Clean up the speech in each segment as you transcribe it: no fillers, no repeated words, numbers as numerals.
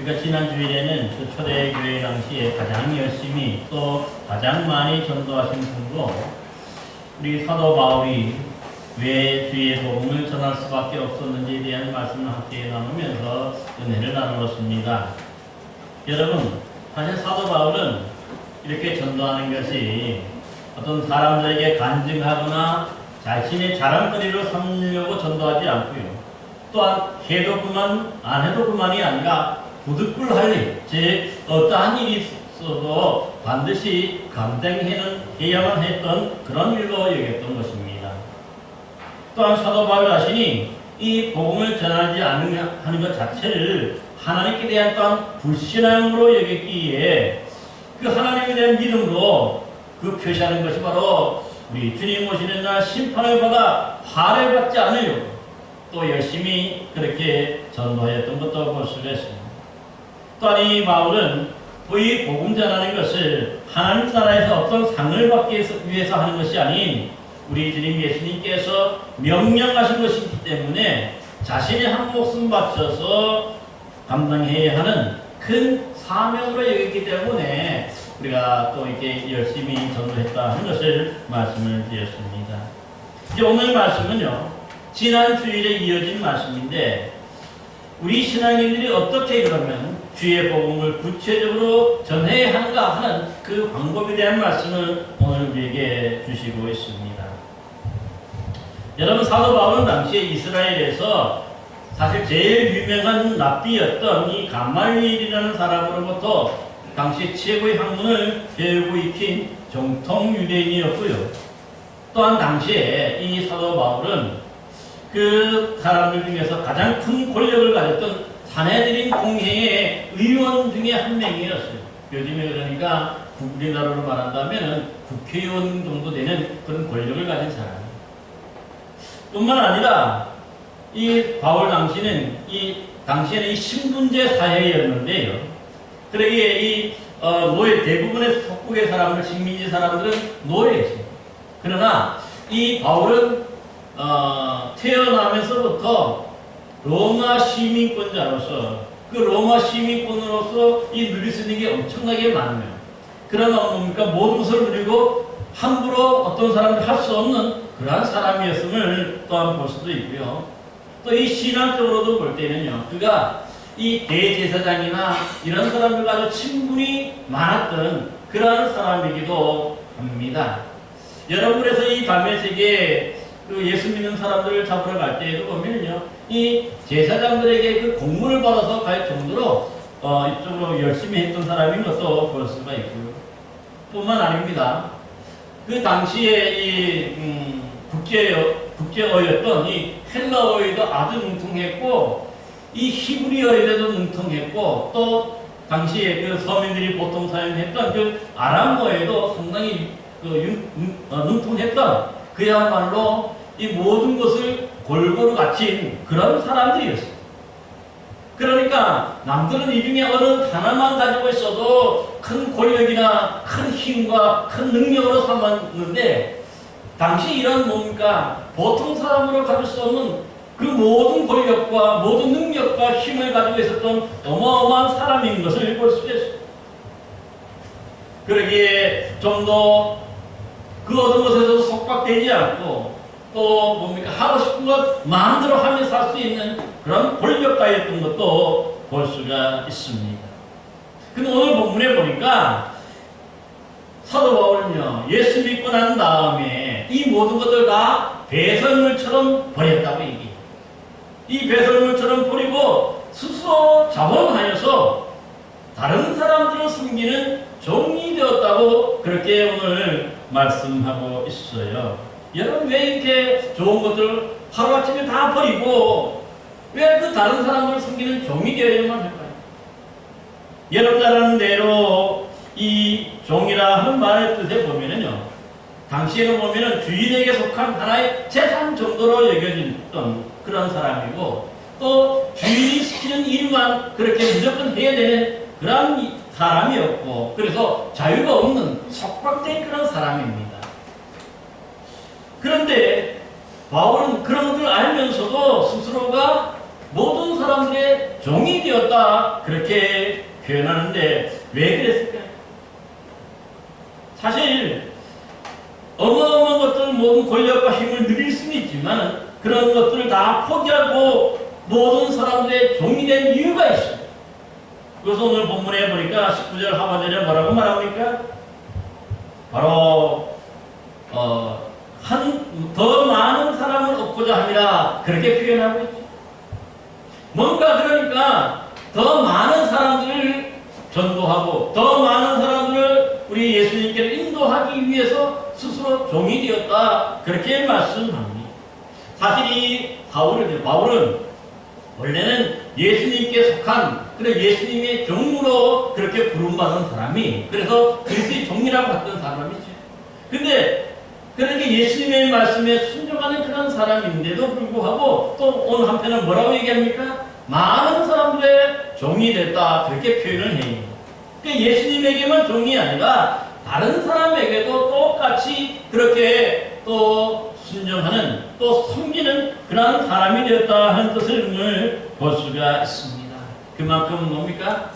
우리가 지난 주일에는 그 초대교회 당시에 가장 열심히 또 가장 많이 전도하신 분으로 우리 사도 바울이 왜 주의 복음을 전할 수밖에 없었는지에 대한 말씀을 함께 나누면서 은혜를 나누었습니다. 여러분, 사실 사도 바울은 이렇게 전도하는 것이 어떤 사람들에게 간증하거나 자신의 자랑거리를 삼으려고 전도하지 않고요. 또한 해도 그만 안 해도 그만이 아니라 부득불할 일, 즉 어떠한 일이 있어도 반드시 감당해야만 했던 그런 일로 여겼던 것입니다. 또한 사도 바울 자신이 이 복음을 전하지 않는 것 자체를 하나님께 대한 또한 불신앙으로 여겼기에 그 하나님에 대한 믿음으로 그 표시하는 것이 바로 우리 주님 오시는 날 심판을 받아 화를 받지 않으려고 또 열심히 그렇게 전도하였던 것도 볼 수가 있습니다. 또한 이 바울은 이 복음 전하는 것을 하나님 나라에서 어떤 상을 받기 위해서 하는 것이 아닌 우리 주님 예수님께서 명령하신 것이기 때문에 자신의 한 목숨 바쳐서 감당해야 하는 큰 사명으로 여겼기 때문에 우리가 또 이렇게 열심히 전도했다 하는 것을 말씀을 드렸습니다. 이제 오늘 말씀은요, 지난 주일에 이어진 말씀인데 우리 신앙인들이 어떻게 그러면 주의 복음을 구체적으로 전해야 하는가 하는 그 방법에 대한 말씀을 오늘 우리에게 주시고 있습니다. 여러분, 사도 바울은 당시에 이스라엘에서 사실 제일 유명한 랍비였던 이 감말리엘이라는 사람으로부터 당시 최고의 학문을 배우고 익힌 정통 유대인이었고요. 또한 당시에 이 사도 바울은 그 사람들 중에서 가장 큰 권력을 가졌던 사내들인 공회의 의원 중에 한 명이었어요. 요즘에 그러니까 우리나라로 말한다면 국회의원 정도 되는 그런 권력을 가진 사람. 뿐만 아니라 이 바울 당시는 당시에는 이 신분제 사회였는데요. 그러기에 이 노예 대부분의 속국의 사람들, 식민지 사람들은 노예였어요. 그러나 이 바울은 태어나면서부터 로마 시민권자로서 그 로마 시민권으로서 이 누릴 수 있는 게 엄청나게 많아요. 그러나 뭡니까? 모든 것을 누리고 함부로 어떤 사람들 할 수 없는 그러한 사람이었음을 또한 볼 수도 있고요. 또 이 신앙적으로도 볼 때는요, 그가 이 대제사장이나 이런 사람들과 아주 친분이 많았던 그러한 사람이기도 합니다. 여러분, 그래서 이 다메섹에 그 예수 믿는 사람들을 잡으러 갈 때에도 보면요, 이 제사장들에게 그 공문을 받아서 갈 정도로 이쪽으로 열심히 했던 사람인 것도 볼 수가 있고요. 뿐만 아닙니다. 그 당시에 이 국제어였던 이 헬라어에도 아주 능통했고, 이 히브리어에도 능통했고, 또 당시에 그 서민들이 보통 사용했던 그 아람어에도 상당히 능통했던 그야말로 이 모든 것을 골고루 갖춘 그런 사람들이었어요. 그러니까 남들은 이 중에 어느 하나만 가지고 있어도 큰 권력이나 큰 힘과 큰 능력으로 삼았는데, 당시 이런 뭡니까? 보통 사람으로 가질 수 없는 그 모든 권력과 모든 능력과 힘을 가지고 있었던 어마어마한 사람인 것을 볼 수 있어요. 그러기에 좀 더 그 어떤 것에서 속박되지 않고 또 뭡니까? 하고 싶은 것 마음대로 하면서 할 수 있는 그런 권력가였던 것도 볼 수가 있습니다. 근데 오늘 본문에 보니까 사도 바울은요, 예수 믿고 난 다음에 이 모든 것들 다 배설물처럼 버렸다고 얘기해요. 이 배설물처럼 버리고 스스로 자원하여서 다른 사람들을 섬기는 종이 되었다고 그렇게 오늘 말씀하고 있어요. 여러분, 왜 이렇게 좋은 것들을 하루아침에 다 버리고 왜 그 다른 사람들을 섬기는 종이 되어야만 할까요? 여러분 잘 아는 대로 이 종이라 하는 말의 뜻에 보면은요, 당시에는 보면은 주인에게 속한 하나의 재산 정도로 여겨졌던 그런 사람이고, 또 주인이 시키는 일만 그렇게 무조건 해야 되는 그런 사람이었고, 그래서 자유가 없는 속박된 그런 사람입니다. 그런데 바울은 그런 것을 알면서도 스스로가 모든 사람들의 종이 되었다 그렇게 표현하는데 왜 그랬을까요? 사실 어마어마한 것들 모든 권력과 힘을 누릴 수는 있지만 그런 것들을 다 포기하고 모든 사람들의 종이 된 이유가 있어요. 그래서 오늘 본문에 보니까 19절 하반절에 뭐라고 말합니까? 바로 더 많은 사람을 얻고자 함이라 그렇게 표현하고 있죠. 뭔가 그러니까 더 많은 사람들을 전도하고 더 많은 사람들을 우리 예수님께로 인도하기 위해서 스스로 종이 되었다 그렇게 말씀합니다. 사실 이 바울은 원래는 예수님께 속한 그런 예수님의 종으로 그렇게 부름받은 사람이 그래서 그리스도의 종이라고 했던 사람이죠. 근데 그러니까 예수님의 말씀에 순종하는 그런 사람인데도 불구하고 또 오늘 한편은 뭐라고 얘기합니까? 많은 사람들의 종이 됐다 그렇게 표현을 해요. 그러니까 예수님에게만 종이 아니라 다른 사람에게도 똑같이 그렇게 또 순종하는 또 섬기는 그런 사람이 되었다 하는 뜻을 오늘 볼 수가 있습니다. 그만큼 뭡니까?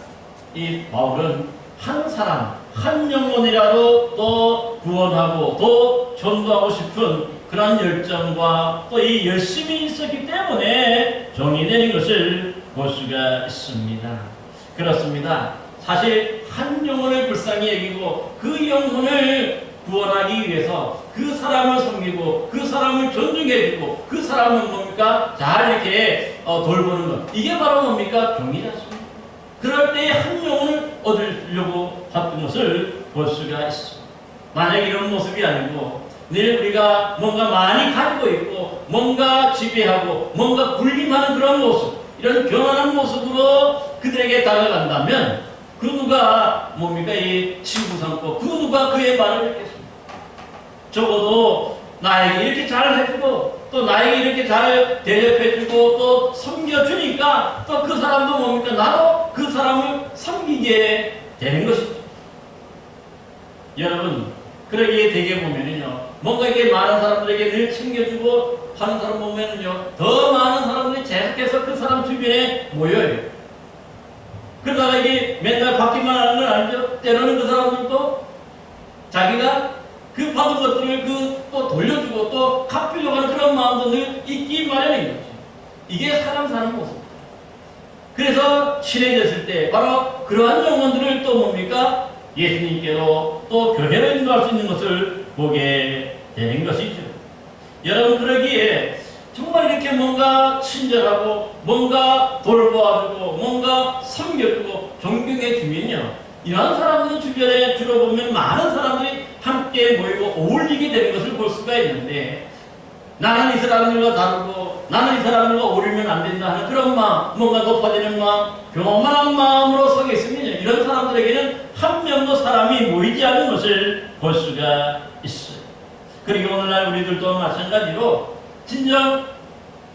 이 바울은 한 사람, 한 영혼이라도 또 구원하고 또 전도하고 싶은 그런 열정과 또 이 열심이 있었기 때문에 종이 되는 것을 볼 수가 있습니다. 그렇습니다. 사실 한 영혼을 불쌍히 여기고 그 영혼을 구원하기 위해서 그 사람을 섬기고 그 사람을 존중해주고 그 사람을 뭡니까? 잘 이렇게 돌보는 것. 이게 바로 뭡니까? 종이지 않습니까? 그럴 때 한 영혼을 얻으려고 했던 것을 볼 수가 있습니다. 만약 이런 모습이 아니고 늘 우리가 뭔가 많이 가지고 있고 뭔가 지배하고 뭔가 군림하는 그런 모습 이런 교만한 모습으로 그들에게 다가간다면 그 누가 뭡니까? 이 친구 삼고 그 누가 그의 말을 듣겠습니까? 적어도 나에게 이렇게 잘 해주고 또 나에게 이렇게 잘 대접해주고 또 섬겨주니까 또 그 사람도 뭡니까? 나도 그 사람을 섬기게 되는 것이죠. 여러분 그러기에 되게 보면은요 뭔가 이게 많은 사람들에게 늘 챙겨주고 하는 사람 보면은요 더 많은 사람들이 계속해서 그 사람 주변에 모여요. 그러다가 이게 맨날 받기만 하는 건 아니죠. 때로는 그 사람들도 자기가 그 받은 것들을 또 돌려주고 또 갚으려고 하는 그런 마음도 늘 있기 마련인 거죠. 이게 사람 사는 모습. 그래서 친해졌을 때 바로 그러한 영혼들을 또 뭡니까? 예수님께로 또 교회로 인도할 수 있는 것을 보게 되는 것이죠. 여러분 그러기에 정말 이렇게 뭔가 친절하고 뭔가 돌보아주고 뭔가 섬겨주고 존경해주면요 이러한 사람들은 주변에 주로 보면 많은 사람들이 함께 모이고 어울리게 되는 것을 볼 수가 있는데 나는 이 사람들과 다르고 나는 이 사람들과 어울리면 안 된다 하는 그런 마음 뭔가 높아지는 마음 교만한 마음으로 서게 있으면 이런 사람들에게는 한 명도 사람이 모이지 않는 것을 볼 수가 있어요. 그리고 오늘날 우리들도 마찬가지로 진정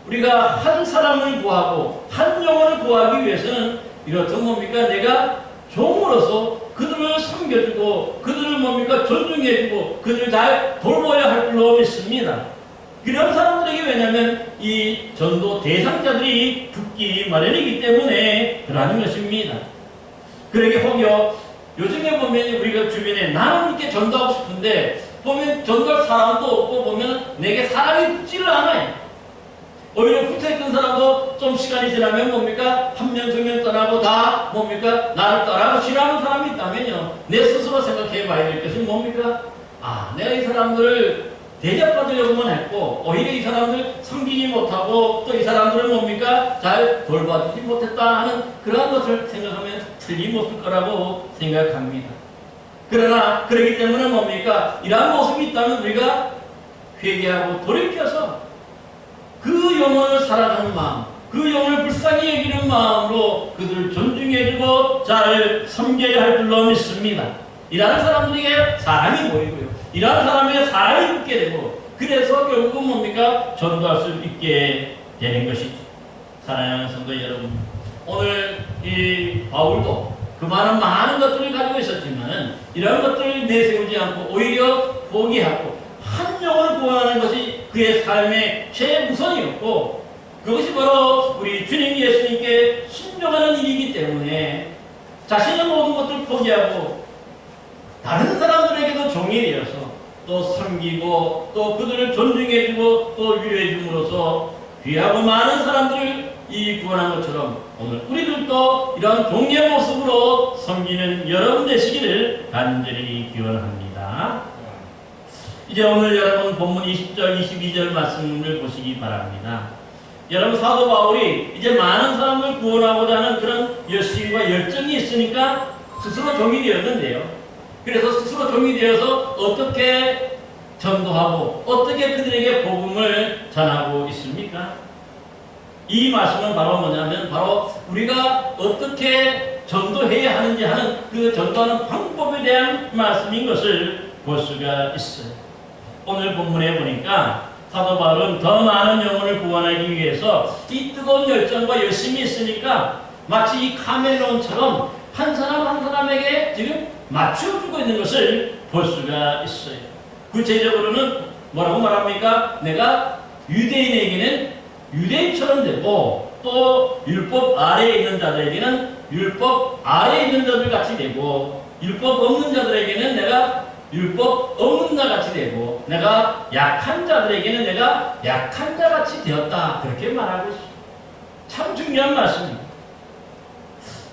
우리가 한 사람을 구하고 한 영혼을 구하기 위해서는 이렇듯 뭡니까? 내가 종으로서 그들을 섬겨주고 그들을 뭡니까? 존중해주고 그들을 잘 돌봐야 할 줄로 믿습니다. 그런 사람들에게 왜냐하면 이 전도 대상자들이 죽기 마련이기 때문에 그러는 것입니다. 그러게 혹여 요즘에 보면 우리가 주변에 나는 이렇게 전도하고 싶은데 보면 전도할 사람도 없고 보면 내게 사람이 붙지를 않아요. 오히려 붙어있던 사람도 좀 시간이 지나면 뭡니까? 한 명, 두 명 떠나고 다 뭡니까? 나를 떠나고 싫어하는 사람이 있다면요. 내 스스로 생각해 봐야 될 것은 뭡니까? 내가 이 사람들을 대접받으려고만 했고 오히려 이 사람들 섬기지 못하고 또 이 사람들은 뭡니까? 잘 돌봐주지 못했다 하는 그러한 것을 생각하면 틀림없을 거라고 생각합니다. 그러나 그렇기 때문에 뭡니까? 이러한 모습이 있다면 우리가 회개하고 돌이켜서 그 영혼을 사랑하는 마음, 그 영혼을 불쌍히 여기는 마음으로 그들을 존중해주고 잘 섬겨야 할 줄로 믿습니다. 이러한 사람들에게 사람이 모이고요. 이러한 사람에게 사람이 붙게 되고 그래서 결국은 뭡니까? 전도할 수 있게 되는 것이죠. 사랑하는 성도 여러분, 오늘 이 바울도 그 많은 것들을 가지고 있었지만 이런 것들을 내세우지 않고 오히려 포기하고 한 영혼을 구원하는 것이 그의 삶의 최우선이었고 그것이 바로 우리 주님 예수님께 순종하는 일이기 때문에 자신의 모든 것들을 포기하고 다른 사람들에게도 종이 되어서 또 섬기고 또 그들을 존중해주고 또 위로해줌으로써 귀하고 많은 사람들을 이 구원한 것처럼 오늘 우리들도 이런 종의 모습으로 섬기는 여러분 되시기를 간절히 기원합니다. 이제 오늘 여러분 본문 20절, 22절 말씀을 보시기 바랍니다. 여러분 사도 바울이 이제 많은 사람을 구원하고자 하는 그런 열심과 열정이 있으니까 스스로 종이 되었는데요. 그래서 스스로 종이 되어서 어떻게 전도하고 어떻게 그들에게 복음을 전하고 있습니까? 이 말씀은 바로 뭐냐면 바로 우리가 어떻게 전도해야 하는지 하는 그 전도하는 방법에 대한 말씀인 것을 볼 수가 있어요. 오늘 본문에 보니까 사도 바울은 더 많은 영혼을 구원하기 위해서 이 뜨거운 열정과 열심이 있으니까 마치 이 카멜론처럼 한 사람 한 사람에게 지금 맞춰주고 있는 것을 볼 수가 있어요. 구체적으로는 뭐라고 말합니까? 내가 유대인에게는 유대인처럼 되고 또 율법 아래에 있는 자들에게는 율법 아래에 있는 자들 같이 되고 율법 없는 자들에게는 내가 율법 없는 자 같이 되고 내가 약한 자들에게는 내가 약한 자 같이 되었다. 그렇게 말하고 있습니다. 참 중요한 말씀입니다.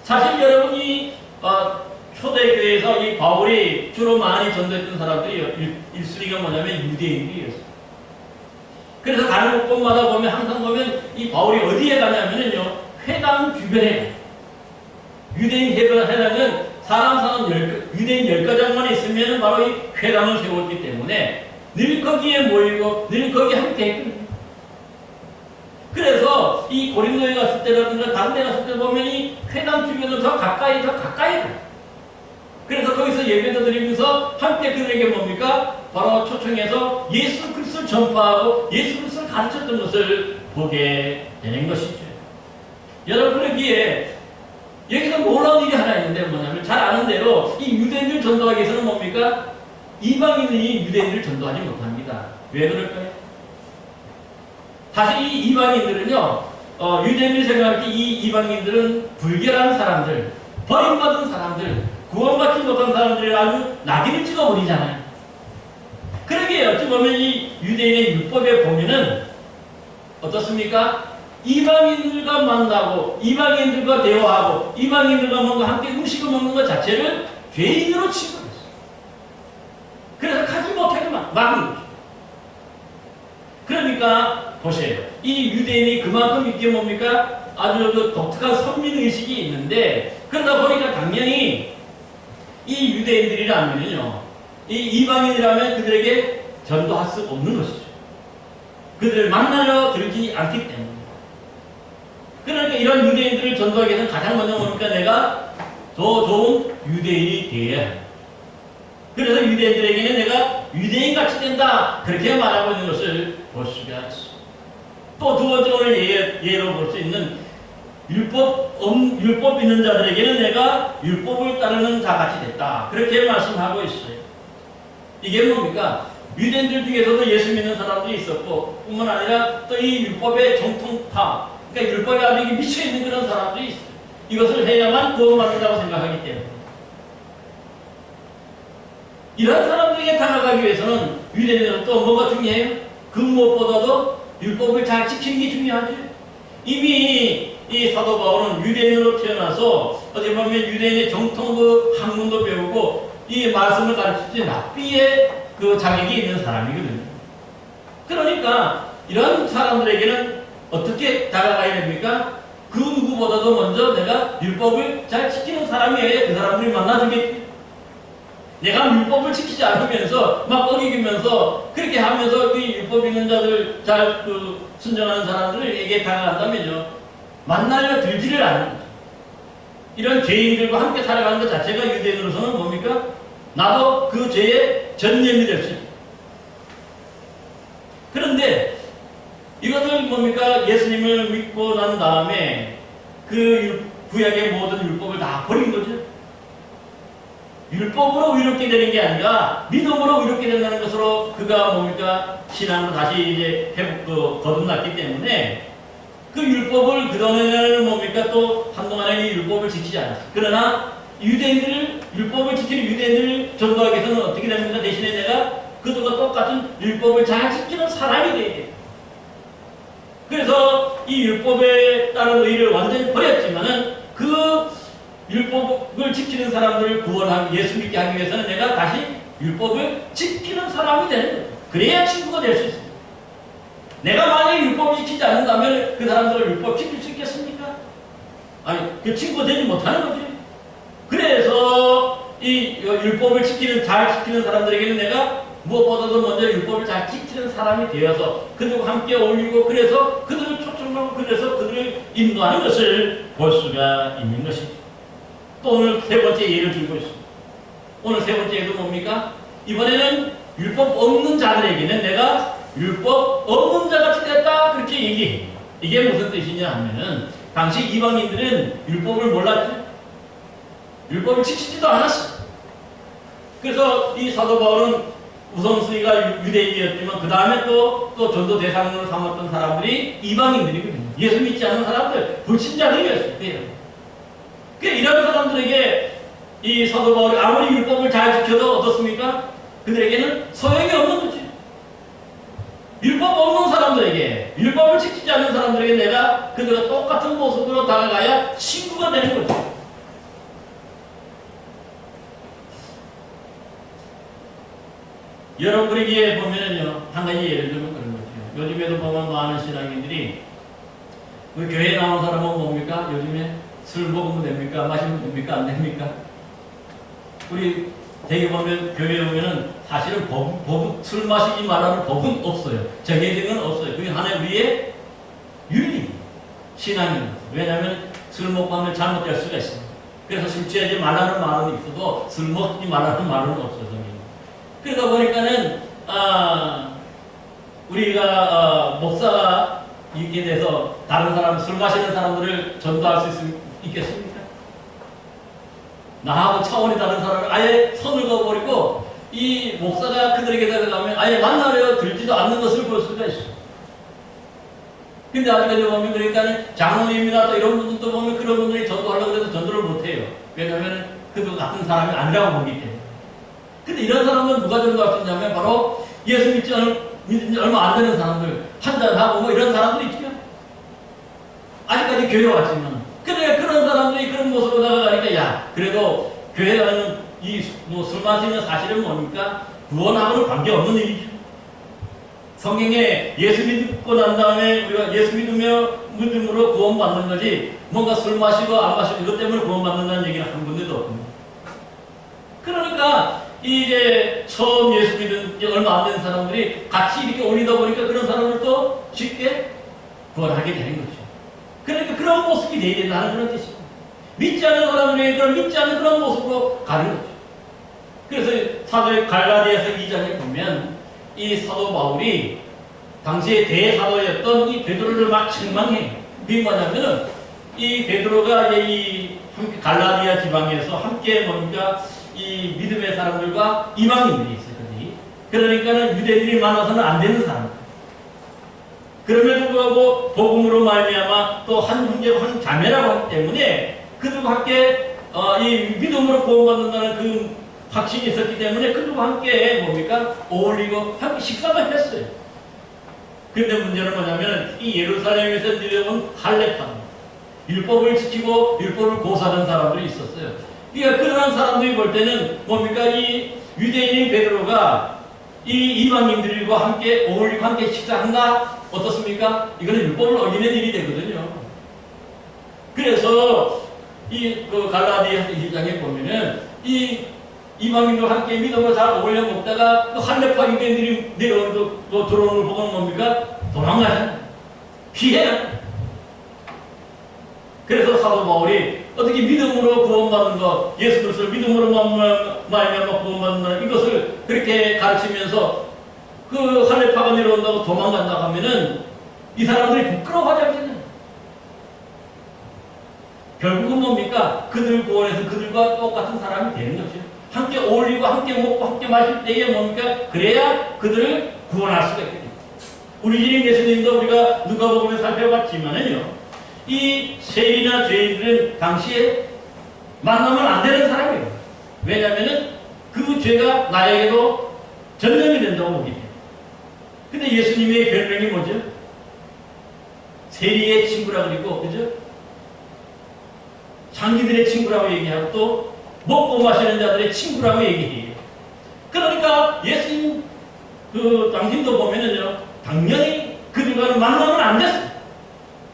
사실 여러분이 초대교회에서 이 바울이 주로 많이 전도했던 사람들이 1순위가 뭐냐면 유대인들이었어요. 그래서 가는 곳마다 보면 항상 보면 이 바울이 어디에 가냐면요 회당 주변에 유대인 회당은 유대인 10가정만 있으면 바로 이 회당을 세웠기 때문에 늘 거기에 모이고 늘 거기에 함께 했거든요. 그래서 이 고린도에 갔을 때라든가 다른 데 갔을 때 보면 이 회당 주변으로 더 가까이 가요. 그래서 거기서 예배도 드리면서 함께 그들에게 뭡니까? 바로 초청해서 예수 그리스도를 전파하고 예수 그리스도를 가르쳤던 것을 보게 되는 것이죠. 여러분 그러기에 여기서 놀라운 일이 하나 있는데 뭐냐면 잘 아는 대로 이 유대인들 전도하기 위해서는 뭡니까? 이방인이 유대인들을 전도하지 못합니다. 왜 그럴까요? 사실 이 이방인들은요 유대인들이 생각할 때 이 이방인들은 불결한 사람들, 버림받은 사람들, 구원받지 못한 사람들이 아주 낙인을 찍어버리잖아요. 그러기에 어찌 보면 이 유대인의 율법에 보면은 어떻습니까? 이방인들과 만나고 이방인들과 대화하고 이방인들과 뭔가 함께 음식을 먹는 것 자체를 죄인으로 취급했어요. 그래서 가지 못하게 막은 거죠. 그러니까 보세요. 이 유대인이 그만큼 이게 뭡니까? 아주 독특한 선민의식이 있는데 그러다 보니까 당연히 이 유대인들이라면요 이 이방인이라면 그들에게 전도할 수 없는 것이죠. 그들을 만나러 들지 않기 때문에. 그러니까 이런 유대인들을 전도하기 위해서는 가장 먼저 뭡니까? 내가 더 좋은 유대인이 되어야 합니다. 그래서 유대인들에게는 내가 유대인같이 된다. 그렇게 말하고 있는 것을 볼 수가 있습니다. 또 두 번째 오늘 예로 볼 수 있는 율법 있는 자들에게는 내가 율법을 따르는 자같이 됐다. 그렇게 말씀하고 있어요. 이게 뭡니까? 유대인들 중에서도 예수 믿는 사람들이 있었고 뿐만 아니라 또 이 율법의 정통파, 그러니까 율법에 아주 미쳐있는 그런 사람들이 있어요. 이것을 해야만 구원받는다고 생각하기 때문에 이런 사람들에게 다가가기 위해서는 유대인들은 또 뭐가 중요해요? 그 무엇보다도 율법을 잘 지키는 게 중요하죠. 이미 이 사도 바울은 유대인으로 태어나서 어떻게 보면 유대인의 정통 그 학문도 배우고 이 말씀을 가르칠 때 랍비의 그 자격이 있는 사람이거든요. 그러니까 이런 사람들에게는 어떻게 다가가야 됩니까? 그 누구보다도 먼저 내가 율법을 잘 지키는 사람이어야 그 사람들이 만나주겠지. 내가 율법을 지키지 않으면서 막 어기면서 그렇게 하면서 이 율법 있는 자들 잘 순종하는 사람들에게 다가간다면요 만나려 들지를 않는 거죠. 이런 죄인들과 함께 살아가는 것 자체가 유대인으로서는 뭡니까? 나도 그 죄의 전념이 될 수 있다. 그런데 이것을 뭡니까? 예수님을 믿고 난 다음에 그 구약의 모든 율법을 다 버린 거죠. 율법으로 의롭게 되는 게 아니라 믿음으로 의롭게 된다는 것으로 그가 뭡니까? 신앙으로 다시 이제 거듭났기 때문에 그 율법을 그동안에는 뭡니까? 또 한동안에 이 율법을 지키지 않았어요. 그러나 유대인들을, 율법을 지키는 유대인들을 전도하기 위해서는 어떻게 됩니까? 대신에 내가 그들과 똑같은 율법을 잘 지키는 사람이 되야 돼요. 그래서 이 율법에 따른 의를 완전히 버렸지만은 그 율법을 지키는 사람들을 구원하기, 예수 믿게 하기 위해서는 내가 다시 율법을 지키는 사람이 되는 거죠. 그래야 친구가 될 수 있습니다. 내가 만약에 율법을 지키지 않는다면 그 사람들을 율법 지킬 수 있겠습니까? 아니, 그 친구가 되지 못하는 거지. 그래서 이 율법을 잘 지키는 사람들에게는 내가 무엇보다도 먼저 율법을 잘 지키는 사람이 되어서 그들과 함께 어울리고, 그래서 그들을 초청하고, 그래서 그들을 인도하는 것을 볼 수가 있는 것입니다. 또 오늘 세 번째 예를 들고 있습니다. 오늘 세 번째 예도 뭡니까? 이번에는 율법 없는 자들에게는 내가 율법 없는 자같이 됐다, 그렇게 얘기해요. 이게 무슨 뜻이냐 하면은, 당시 이방인들은 율법을 몰랐죠. 율법을 지키지도 않았어요. 그래서 이 사도 바울은 우선순위가 유대인이었지만 그 다음에 또 전도 대상으로 삼았던 사람들이 이방인들이거든요. 예수 믿지 않는 사람들, 불신자들이었어요. 그러니까 이런 사람들에게 이 사도 바울이 아무리 율법을 잘 지켜도 어떻습니까? 그들에게는 소용이 없는 거지. 율법 없는 사람들에게, 율법을 지키지 않는 사람들에게 내가 그들과 똑같은 모습으로 다가가야 친구가 되는 거죠. 여러분에게 보면은요, 한 가지 예를 들면 그런 거죠. 요즘에도 보면 많은 신앙인들이, 그 교회에 나오는 사람은 뭡니까? 요즘에 술 먹으면 됩니까? 마시면 됩니까? 안 됩니까? 우리 대개 보면, 교회에 오면은 사실은 술 마시지 말라는 법은 없어요. 정해진 건 없어요. 그게 하나의 우리의 윤리, 신앙입니다. 왜냐하면 술 먹고 하면 잘못될 수가 있습니다. 그래서 술 취하지 말라는 말은 있어도 술 먹지 말라는 말은 없어요. 그러다 보니까는, 우리가, 목사가 이렇게 돼서 다른 사람, 술 마시는 사람들을 전도할 수 있겠습니까? 나하고 차원이 다른 사람을 아예 선을 그어버리고, 이 목사가 그들에게 들어가면 아예 만나려 들지도 않는 것을 볼 수가 있어요. 근데 아직까지 보면, 그러니까는 장로님이나 또 이런 분들도 보면 그런 분들이 전도하려고 해도 전도를 못해요. 왜냐하면 그들 같은 사람이 아니라고 보기 때문에. 근데 이런 사람은 누가 전도할 수 있냐면 바로 예수 믿지 얼마 안 되는 사람들, 한잔하고 뭐 이런 사람들이 있죠. 아직까지 교회 왔지만. 그래, 그런 사람들이 그런 모습으로 나가니까, 야, 그래도 교회라는 술 마시는 사실은 뭡니까? 구원하고는 관계없는 일이죠. 성경에 예수 믿고 난 다음에 우리가 예수 믿음으로 구원받는 거지, 뭔가 술 마시고 안 마시고 이것 때문에 구원받는다는 얘기는 한 군데도 없습니다. 그러니까, 이제 처음 예수 믿은 지 얼마 안 된 사람들이 같이 이렇게 올리다 보니까 그런 사람들도 쉽게 구원하게 되는 거죠. 그러니까 그런 모습이 되어야 된다는 그런 뜻입니다. 믿지 않는 사람들에게 그런 믿지 않는 그런 모습으로 가는 거죠. 그래서 사도의 갈라디아서 2장에 보면 이 사도 바울이 당시에 대사도였던 이 베드로를 막 책망해요. 그게 뭐냐면은 이 베드로가 이제 이 갈라디아 지방에서 함께 뭡니까? 이 믿음의 사람들과 이방인들이 있었거든요. 그러니까는 유대인들이 많아서는 안 되는 사람들. 그럼에도 불구하고 복음으로 말미암아 또 한 형제고 한 자매라고 하기 때문에 그들과 함께 이 믿음으로 구원받는다는 그 확신이 있었기 때문에 그들과 함께 뭡니까? 어울리고 함께 식사도 했어요. 그런데 문제는 뭐냐면 이 예루살렘에서 내려온 할례파, 율법을 지키고 율법을 고사하는 사람들이 있었어요. 그러니까 그런 사람들이 볼 때는 뭡니까? 이 유대인인 베드로가 이 이방인들과 함께 어울리고 함께 식사한다? 어떻습니까? 이거는 율법을 어기는 일이 되거든요. 그래서 이 갈라디아서 1장에 보면은 이 이방인들과 함께 믿음으로 잘 어울려 먹다가 또 할례파 유대인들이 내려오는 또 들어오는 걸 보면 뭡니까? 도망가요. 피해요. 그래서 사도 바울이 어떻게 믿음으로 구원받는 것, 예수 그리스도를 믿음으로 말미암아 구원받는 이것을 그렇게 가르치면서 그 할례파가 내려온다고 도망간다고 하면은 이 사람들이 부끄러워하지 않겠냐? 결국은 뭡니까? 그들 구원해서 그들과 똑같은 사람이 되는 거죠. 함께 어울리고 함께 먹고 함께 마실 때에 뭡니까? 그래야 그들을 구원할 수가 있거든요. 우리 주님 예수님도 우리가 누가복음에 살펴봤지만은요, 이 세리나 죄인들은 당시에 만나면 안 되는 사람이에요. 왜냐하면은 그 죄가 나에게도 전염이 된다고 보기 때문에. 근데 예수님의 별명이 뭐죠? 세리의 친구라 그리고, 그죠? 장기들의 친구라고 얘기하고 또 먹고 마시는 자들의 친구라고 얘기해요. 그러니까 예수님 당신도 보면은요, 당연히 그들과는 만나면 안 됐어요.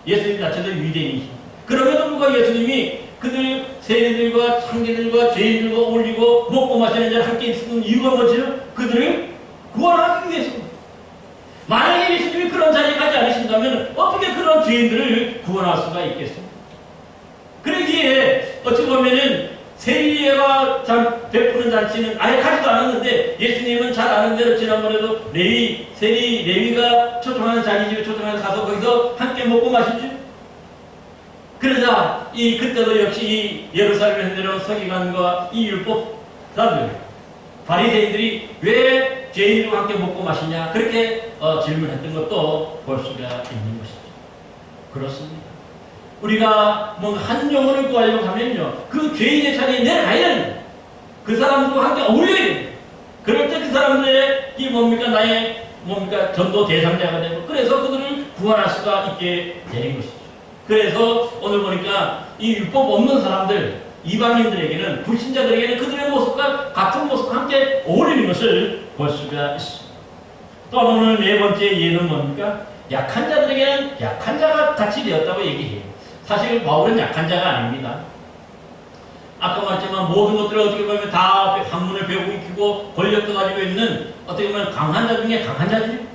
예수님 자체도 유대인이시죠. 그럼에도 불구하고 예수님이 그들 세리들과 창기들과 죄인들과 어울리고 먹고 마시는 자를 함께 있는 이유가 뭐죠? 그들을 구원하기 위해서입니다. 만약에 예수님이 그런 자리에 가지 않으신다면 어떻게 그런 죄인들을 구원할 수가 있겠습니까? 그러기에 어찌 보면은 세리가 베푸는 잔치는 아예 가지도 않았는데, 예수님은 잘 아는 대로 지난번에도 레위가 초청하는 자기 집에 초청해서 가서 거기서 함께 먹고 마시죠. 그러자 그때도 역시 이 예루살렘에 내려온 서기관과 이 율법사들, 바리새인들이 왜 죄인들과 함께 먹고 마시냐 그렇게 질문했던 것도 볼 수가 있는 것이죠. 그렇습니다. 우리가 뭔가 한 영혼을 구하려고 하면요, 그 죄인의 자리에 내려가야 됩니다. 그 사람들과 함께 어울려야 됩니다. 그럴 때 그 사람들의 나의 전도 대상자가 되고, 그래서 그들을 구원할 수가 있게 되는 것이죠. 그래서 오늘 보니까 이 율법 없는 사람들, 이방인들에게는, 불신자들에게는 그들의 모습과 같은 모습과 함께 어울리는 것을 볼 수가 있습니다. 또 오늘 네 번째 예는 뭡니까? 약한 자들에게는 약한 자가 같이 되었다고 얘기해요. 사실 바울은 약한 자가 아닙니다. 아까 말했지만 모든 것들을 어떻게 보면 다 학문을 배우고 익히고 권력도 가지고 있는 어떻게 보면 강한 자 중에 강한 자지.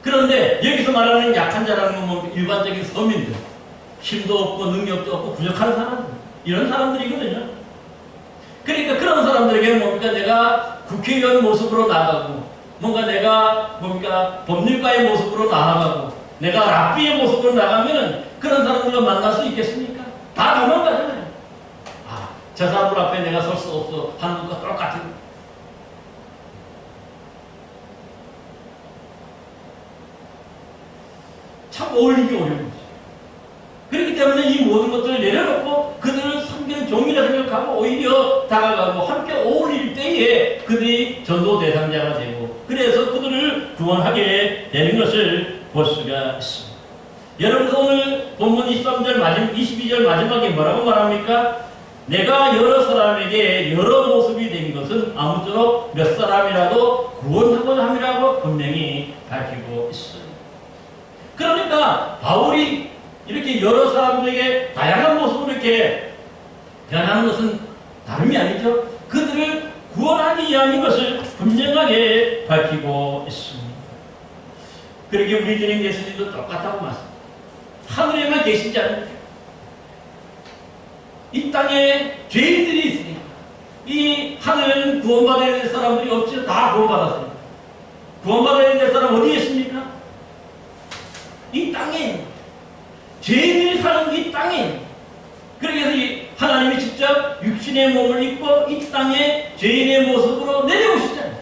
그런데 여기서 말하는 약한 자라는 건 일반적인 서민들, 힘도 없고 능력도 없고 부족한 사람들, 이런 사람들이거든요. 그러니까 그런 사람들에게는 뭡니까? 내가 국회의원 모습으로 나가고, 내가 법률가의 모습으로 나가고, 내가 랍비의 모습으로 나가면 그런 사람들과 만날 수 있겠습니까? 다 도망가잖아요. 저 사람들 앞에 내가 설 수 없어 하는 것과 똑같은. 참 어울리기 어려운 거죠. 그렇기 때문에 이 모든 것들을 내려놓고 그들을 섬기는 종이라 생각하고 오히려 다가가고 함께 어울릴 때에 그들이 전도 대상자가 되고, 그래서 그들을 구원하게 되는 것을 볼 수가 있습니다. 여러분, 오늘 본문 22절 마지막에 뭐라고 말합니까? 내가 여러 사람에게 여러 모습이 된 것은 아무쪼록 몇 사람이라도 구원하고자 함이라고 분명히 밝히고 있어요. 그러니까 바울이 이렇게 여러 사람들에게 다양한 모습으로 이렇게 변하는 것은 다름이 아니죠. 그들을 구원하기 위함인 것을 분명하게 밝히고 있습니다. 그러기에 우리 주님 예수님도 똑같다고 말씀합니다. 하늘에만 계시지 않습니까? 이 땅에 죄인들이 있으니까 이 하늘에는 구원받아야 될 사람들이 없죠. 다 구원받았습니다. 구원받아야 될 사람 어디에 있습니까? 이 땅에. 죄인들이 사는 이 땅에. 그래서 하나님이 직접 육신의 몸을 입고 이 땅에 죄인의 모습으로 내려오시잖아요.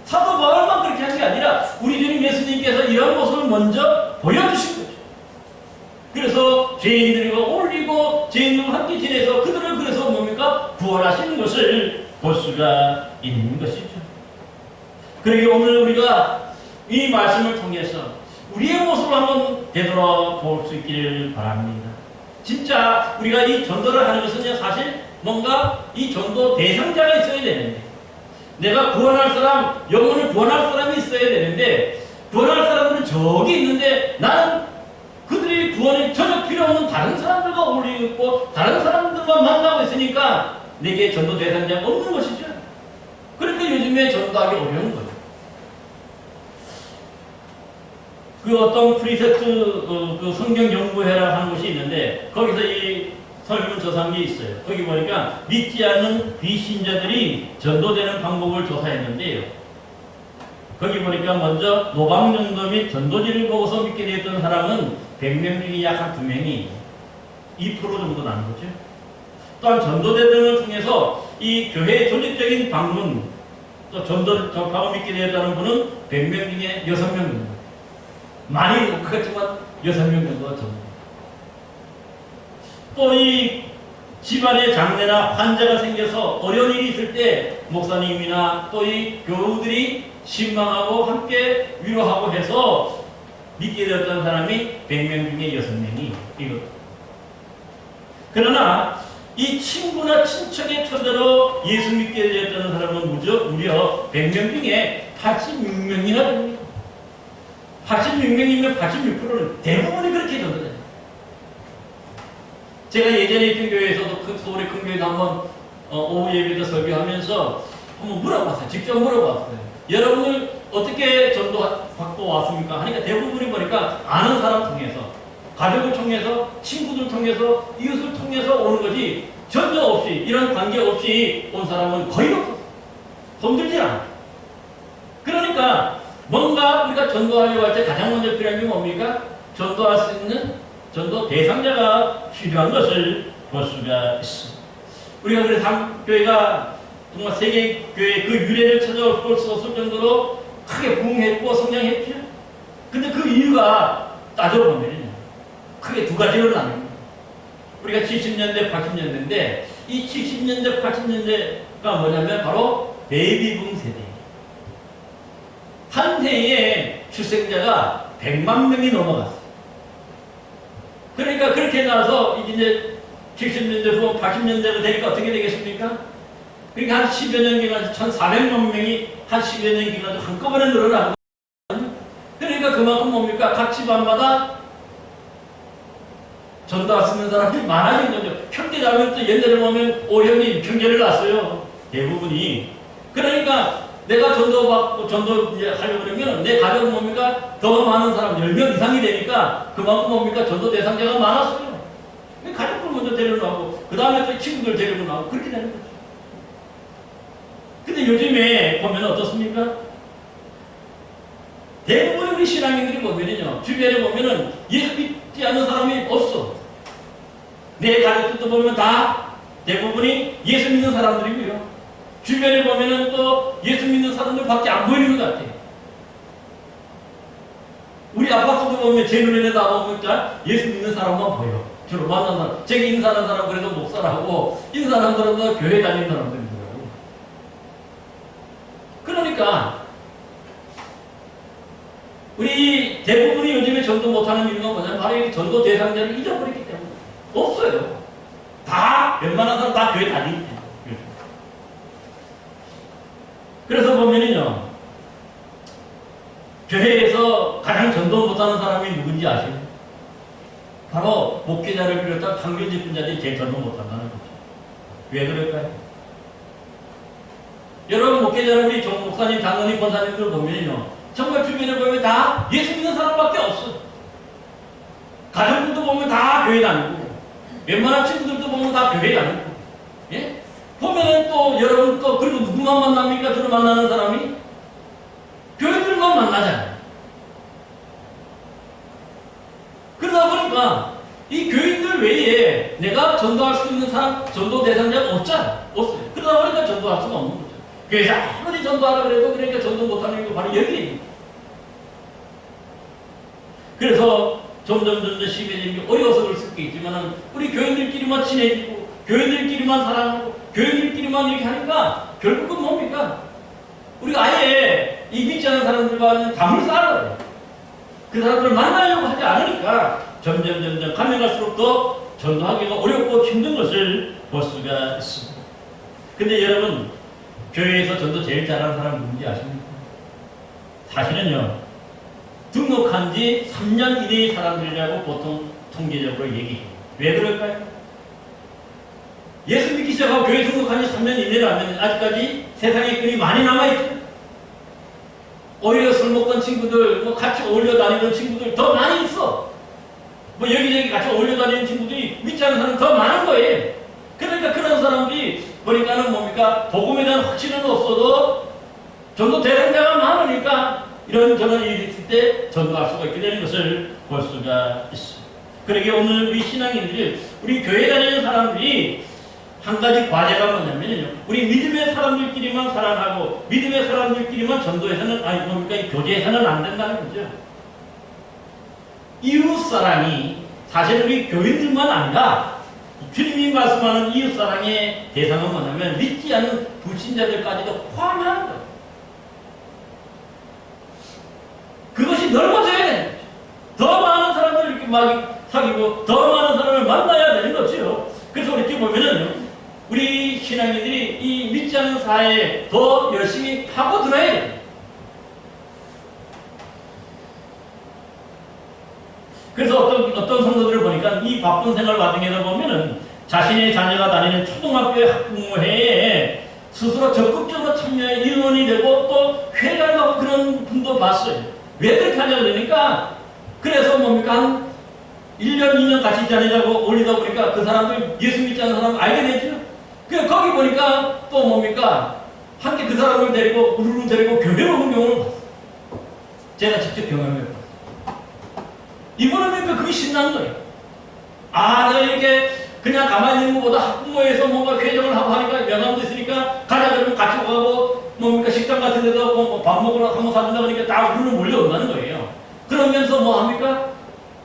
사도 바울만 그렇게 한 게 아니라 우리 주님 예수님께서 이런 모습을 먼저 보여주신 거죠. 그래서 죄인들과 어울리고 죄인들과 함께 지내서 그들을 그래서 구원하시는 것을 볼 수가 있는 것이죠. 그러기 오늘 우리가 이 말씀을 통해서 우리의 모습을 한번 되돌아볼 수 있기를 바랍니다. 진짜 우리가 이 전도를 하는 것은 사실 뭔가 이 전도 대상자가 있어야 되는데, 내가 구원할 사람, 영혼을 구원할 사람이 있어야 되는데, 구원할 사람들은 저기 있는데 나는 그들이 구원에 전혀 필요 없는 다른 사람들과 어울리고 있고 다른 사람들만 만나고 있으니까 내게 전도 대상자가 없는 것이죠. 그러니까 요즘에 전도하기 어려운 거죠. 그 어떤 프리세트 그 성경 연구회라 하는 곳이 있는데 거기서 이 설문조사한 게 있어요. 거기 보니까 믿지 않는 비신자들이 전도되는 방법을 조사했는데요. 거기 보니까 먼저 노방전도 및 전도지를 보고서 믿게 되었던 사람은 100명 중에 약 한 2명이 2% 정도 나는 거죠. 또한 전도대 등을 통해서 이 교회의 조직적인 방문, 또 전도를 접하고 믿게 되었다는 분은 100명 중에 6명 정도. 많이 못 크겠지만 6명 정도가 전도. 또 이 집안에 장례나 환자가 생겨서 어려운 일이 있을 때 목사님이나 또 이 교우들이 신방하고 함께 위로하고 해서 믿게 되었던 사람이 100명 중에 6명이 이거. 그러나 이 친구나 친척의 초대로 예수 믿게 되었던 사람은 무려 100명 중에 86명이나 됩니다. 86명이면 86%는 대부분이 그렇게 전도돼요. 제가 예전에 있던 교회에서도 서울의 큰 교회도 한번 오후 예배도 설교하면서 한번 물어봤어요. 직접 물어봤어요. 여러분을 어떻게 전도받고 왔습니까? 하니까 대부분이 보니까 아는 사람 통해서, 가족을 통해서, 친구들 통해서, 이웃을 통해서 오는 거지 전혀 없이, 이런 관계 없이 온 사람은 거의 없었어요. 손들지 않아요. 그러니까 뭔가 우리가 전도하려고 할 때 가장 먼저 필요한 게 뭡니까? 전도할 수 있는 전도 대상자가 필요한 것을 볼 수가 있습니다. 우리가 그래서 한교회가 정말 세계교회 그 유래를 찾아볼 수 없을 정도로 크게 부흥했고 성장했죠. 근데 그 이유가 따져보면 크게 두 가지로 나뉩니다. 우리가 70년대, 80년대인데 이 70년대, 80년대가 뭐냐면 바로 베이비붐 세대. 한 해에 출생자가 100만 명이 넘어갔어요. 그러니까 그렇게 나와서 이제 70년대 후 80년대가 되니까 어떻게 되겠습니까? 그러니까 한 10여 년 기간, 1,400만 명이 한 10여 년 기간 한꺼번에 늘어나고. 그러니까 그만큼 뭡니까? 각 집안마다 전도할 수 있는 사람이 많아진 거죠. 형제자매도 옛날에 보면 5형이 형제를 낳았어요. 대부분이. 그러니까 내가 전도받고 전도 이제 하려고 그러면 내 가족은 뭡니까? 더 많은 사람 10명 이상이 되니까 그만큼 뭡니까? 전도 대상자가 많았어요. 가족들 먼저 데려나오고 그 다음에 또 친구들 데려나오고 그렇게 되는 거죠. 근데 요즘에 보면 어떻습니까? 대부분 우리 신앙인들이 보면은요, 주변에 보면은 예수 믿지 않는 사람이 없어. 내 가족들도 보면 다 대부분이 예수 믿는 사람들이고요. 주변에 보면은 또 예수 믿는 사람들밖에 안 보이는 것 같아요. 우리 아파트도 보면 제 눈에 다 보니까 예수 믿는 사람만 보여. 주로 만난 사람, 제게 인사하는 사람 그래도 목사라고, 인사하는 사람도 교회 다니는 사람들이더라고요. 그러니까 우리 대부분이 요즘에 전도 못하는 이유가 뭐냐면 바로 이 전도 대상자를 잊어버렸기 때문에 없어요. 다 웬만한 사람 다 교회 다니기 때문에. 그래서 보면은요, 교회에서 가장 전도 못하는 사람이 누군지 아세요? 바로 목회자를 비롯한 평균 집분자들이 제일 전도 못한다는 거죠. 왜 그럴까요? 여러분 목회자를 우리 정 목사님, 장로님, 권사님들 보면요, 정말 주변에 보면 다 예수 믿는 사람밖에 없어. 가족들도 보면 다 교회 다니고, 웬만한 친구들도 보면 다 교회 다니고, 예? 보면은 또 여러분 또 그리고 누구만 만납니까? 주로 만나는 사람이 교회들만 만나잖아요. 그러다 보니까 이 교인들 외에 내가 전도할 수 있는 사람, 전도 대상자가 없잖아요. 없어요. 그러다 보니까 전도할 수가 없는 거죠. 교회에서 아무리 전도하라 그래도 그러니까 전도 못하는 게 바로 여기에요. 그래서 점점 심해지는 게 어려워서 그럴 수도 있지만 우리 교인들끼리만 친해지고 교인들끼리만 사랑하고 교인들끼리만 이렇게 하니까 결국은 뭡니까? 우리가 아예 이 믿지 않는 사람들과는 담을 쌓아요. 그 사람들을 만나려고 하지 않으니까 점점 가면 갈수록 더 전도하기가 어렵고 힘든 것을 볼 수가 있습니다. 근데 여러분, 교회에서 전도 제일 잘하는 사람 누군지 아십니까? 사실은요, 등록한 지 3년 이내의 사람들이라고 보통 통계적으로 얘기해요. 왜 그럴까요? 예수 믿기 시작하고 교회 등록한 지 3년 이내라면 아직까지 세상에 끈이 많이 남아있죠. 오히려 술 먹던 친구들, 뭐 같이 어울려 다니던 친구들 더 많이 있어. 뭐 여기저기 같이 어울려 다니는 친구들이 믿지 않는 사람 더 많은 거예요. 그러니까 그런 사람들이 보니까는 뭡니까? 복음에 대한 확신은 없어도 전도 대상자가 많으니까 이런저런 일이 있을 때 전도할 수가 있게 되는 것을 볼 수가 있습니다. 그러게 오늘 우리 신앙인들이, 우리 교회 다니는 사람들이 한 가지 과제가 뭐냐면요. 우리 믿음의 사람들끼리만 사랑하고 믿음의 사람들끼리만 전도해서는 아니 뭡니까 교제해서는 안 된다는 거죠. 이웃사랑이 사실 우리 교인들만 아니라 주님이 말씀하는 이웃사랑의 대상은 뭐냐면 믿지 않는 불신자들까지도 포함하는 거예요. 그것이 넓어져야 되는 거죠. 더 많은 사람들을 이렇게 막 사귀고 더 많은 사람을 만나야 되는 거죠. 그래서 이렇게 보면은 우리 신앙인들이 이 믿지 않는 사회에 더 열심히 파고들어야 돼요. 그래서 어떤 성도들을 보니까 이 바쁜 생활 와중에도 보면은 자신의 자녀가 다니는 초등학교의 학부모회에 스스로 적극적으로 참여해 일원이 되고 또 회장을 하고 그런 분도 봤어요. 왜 그렇게 하냐고 그러니까 그래서 뭡니까 한 1년, 2년 같이 다니자고 올리다 보니까 그 사람들 예수 믿지 않는 사람 알게 되죠. 그 거기 보니까 또 뭡니까 함께 그 사람을 데리고 우르르 데리고 교회로 오는 경우를 봤어요. 제가 직접 경험해봤어요. 이분은 그러니까 그게 신난 거예요. 아, 내가 이렇게 그냥 가만히 있는 것보다 학부모에서 뭔가 회정을 하고 하니까 명함도 있으니까 가자 그러면 같이 가고 뭡니까 식당 같은 데도 뭐 밥 먹으러 한번 사준다 그러니까 다 우르르 몰려온다는 거예요. 그러면서 뭐 합니까?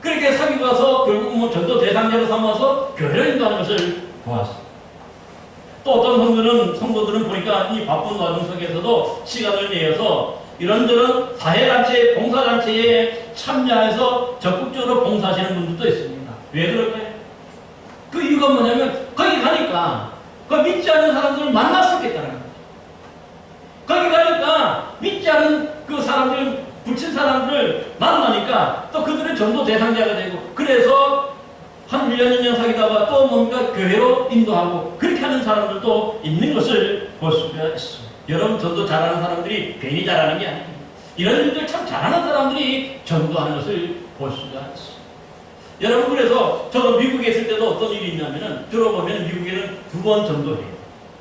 그렇게 사귀고 가서 결국 뭐 전도 대상자로 삼아서 교회를 인도하는 것을 보았어요. 또 어떤 성도들은 보니까 이 바쁜 와중 속에서도 시간을 내어서 이런저런 사회단체, 봉사단체에 참여해서 적극적으로 봉사하시는 분들도 있습니다. 왜 그럴까요? 그 이유가 뭐냐면 거기 가니까 그 믿지 않는 사람들을 만날 수 있겠다는 거죠. 거기 가니까 믿지 않은 그 사람들, 불친 사람들을 만나니까 또 그들은 전도 대상자가 되고 그래서 한 1년, 2년 사귀다가 또 뭔가 교회로 인도하고 그렇게 하는 사람들도 있는 것을 볼 수가 있습니다. 여러분 전도 잘하는 사람들이 괜히 잘하는 게 아닙니다. 이런 일들 참 잘하는 사람들이 전도하는 것을 볼 수가 있습니다. 여러분 그래서 저도 미국에 있을 때도 어떤 일이 있냐면은 들어보면 미국에는 2번 전도해요.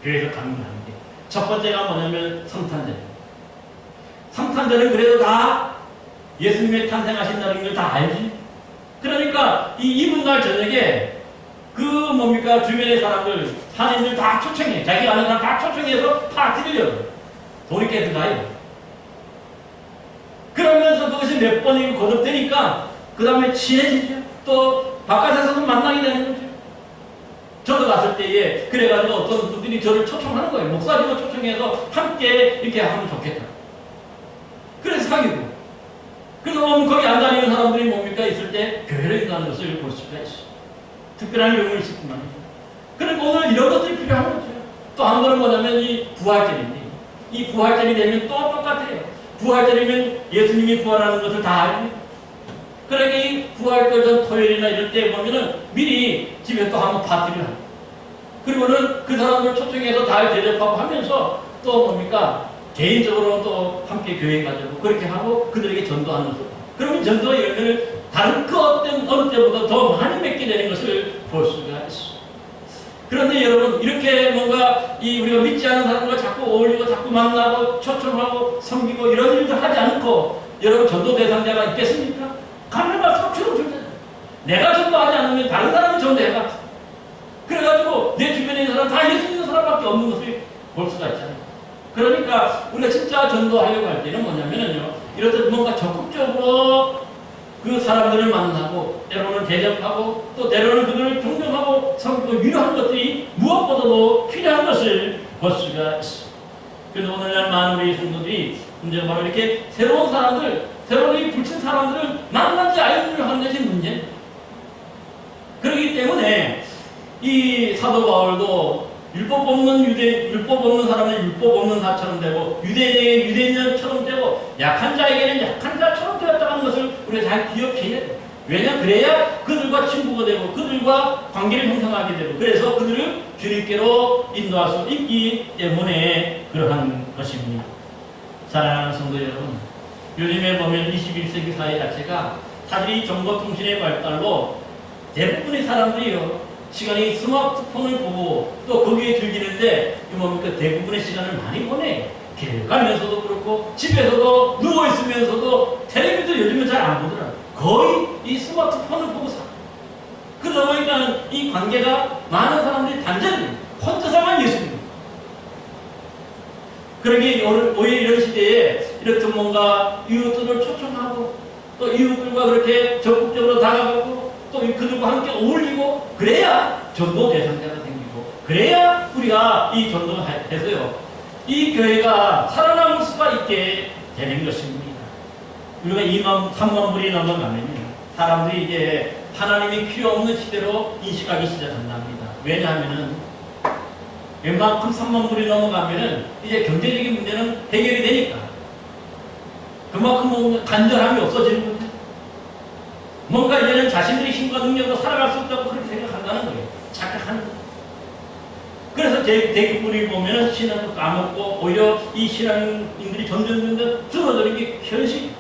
교회에서 강론하는 게. 첫 번째가 뭐냐면 성탄절이에요. 성탄절은 그래도 다 예수님의 탄생하신다는 걸 다 알지. 그러니까 이 이분날 저녁에 그 뭡니까 주변의 사람들 한인들 다 초청해. 자기가 아는 사람 다 초청해서 파티를 열어요. 돈이 꽤 들어가요. 그러면서 그것이 몇 번이 거듭되니까 그 다음에 친해지죠. 또 바깥에서도 만나게 되는 거죠. 저도 갔을 때에 그래가지고 어떤 분들이 저를 초청하는 거예요. 목사님을 초청해서 함께 이렇게 하면 좋겠다. 그래서 사귀고 그래서 거기 안 다니는 사람들이 뭡니까 있을 때 교회를 인도하는 것을 볼 수가 있어요. 특별한 경우를 있을 뿐만 아니라. 그러니까 오늘 이런 것들이 필요한 거죠. 또 한 번은 뭐냐면 이 부활절인데 이 부활절이 되면 또 똑같아요. 부활절이면 예수님이 부활하는 것을 다 알고 그러니까 이 부활절 전 토요일이나 이럴 때 보면은 미리 집에 또 한번 파티를 하고 그리고는 그 사람들 초청해서 다 대접하고 하면서 또 뭡니까 개인적으로 또 함께 교회 가자고 그렇게 하고 그들에게 전도하는 것을 그러면 전도의 열매를 다른 그 어느 때보다 더 많이 맺게 되는 것을 볼 수가 있습니다. 그런데 여러분 이렇게 뭔가 우리가 믿지 않는 사람과 자꾸 어울리고 자꾸 만나고 초청하고 섬기고 이런 일도 하지 않고 여러분 전도 대상자가 있겠습니까? 가면가 속처럼 존재해요. 내가 전도하지 않으면 다른 사람이 전도해가 그래가지고 내 주변에 있는 사람 다 예수 믿는 사람밖에 없는 것을 볼 수가 있잖아요. 그러니까 우리가 진짜 전도하려고 할 때는 뭐냐면요 이렇듯 뭔가 적극적으로 그 사람들을 만나고 때로는 대접하고 또 때로는 그들을 존경하고 섬기고 위로하는 것들이 무엇보다도 필요한 것을 볼 수가 있습니다. 그래서 오늘날 많은 우리 성도들이 문제는 바로 이렇게 새로운 사람들, 새로운 이 불친 사람들을 만나지 않으려 하는 것이 문제입니다. 그렇기 때문에 이 사도 바울도 율법 없는 사람은 율법 없는 사처럼 되고 유대인에게 유대인처럼 되고 약한 자에게는 약한 자처럼 되었다는 것을 우리가 잘 기억해야 돼요. 왜냐? 그래야 그들과 친구가 되고 그들과 관계를 형성하게 되고 그래서 그들을 주님께로 인도할 수 있기 때문에 그러한 것입니다. 사랑하는 성도 여러분, 요즘에 보면 21세기 사회 자체가 사실 이 정보통신의 발달로 대부분의 사람들이요 시간이 스마트폰을 보고 또 거기에 즐기는데 뭡니까 대부분의 시간을 많이 보내. 길 가면서도 그렇고 집에서도 누워있으면서도 텔레비전 요즘은 잘 안 보더라. 거의 이 스마트폰을 보고 살아. 그러다 보니까 이 관계가 많은 사람들이 단절돼요. 그러니 오히려 이런 시대에 이렇게 뭔가 이웃들을 초청하고 또 이웃들과 그렇게 적극적으로 다가가고 또 그들과 함께 어울리고 그래야 전도 대상자가 생기고 그래야 우리가 이 전도해서요 이 교회가 살아남을 수가 있게 되는 것입니다. 우리가 2만 3만 불이 넘어가면요 사람들이 이제 하나님이 필요 없는 시대로 인식하기 시작한답니다. 왜냐하면은 웬만큼 3만 불이 넘어가면은 이제 경제적인 문제는 해결이 되니까 그만큼 뭔가 간절함이 없어지는 거죠. 뭔가 이제는 자신들의 힘과 능력으로 살아갈 수 없다고 그렇게 생각한다는 거예요. 착각하는 거예요. 그래서 대부분이 보면은 신앙을 까먹고 오히려 이 신앙인들이 점점 줄어드는 게 현실.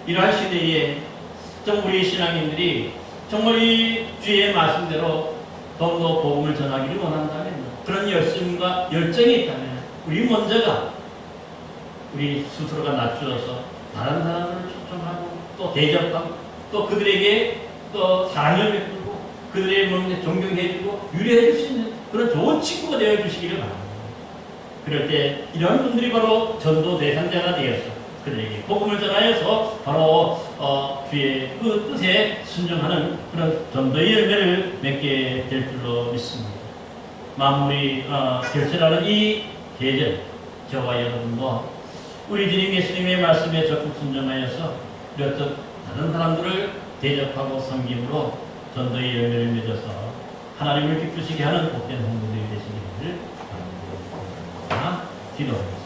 이러한 시대에 정말 우리 신앙인들이 정말 이 주의 말씀대로 더욱더 복음을 전하기를 원한다면 그런 열심과 열정이 있다면 우리 먼저가 우리 스스로가 낮추어서 다른 사람을 초청하고 또 대접하고 또 그들에게 또 사랑을 베풀고 그들의 몸에 존경해주고 유래해줄 수 있는 그런 좋은 친구가 되어주시기를 바랍니다. 그럴 때 이런 분들이 바로 전도 대상자가 되어서 그들에게 복음을 전하여서 바로 주의 그 뜻에 순종하는 그런 전도의 열매를 맺게 될 줄로 믿습니다. 마무리 결실하는 이 계절 저와 여러분도 우리 주님 예수님의 말씀에 적극 순종하여서 이렇듯 다른 사람들을 대접하고 섬김으로 전도의 열매를 맺어서 하나님을 기쁘시게 하는 복된 성도들이 되시기를 바랍니다. 기도하겠습니다.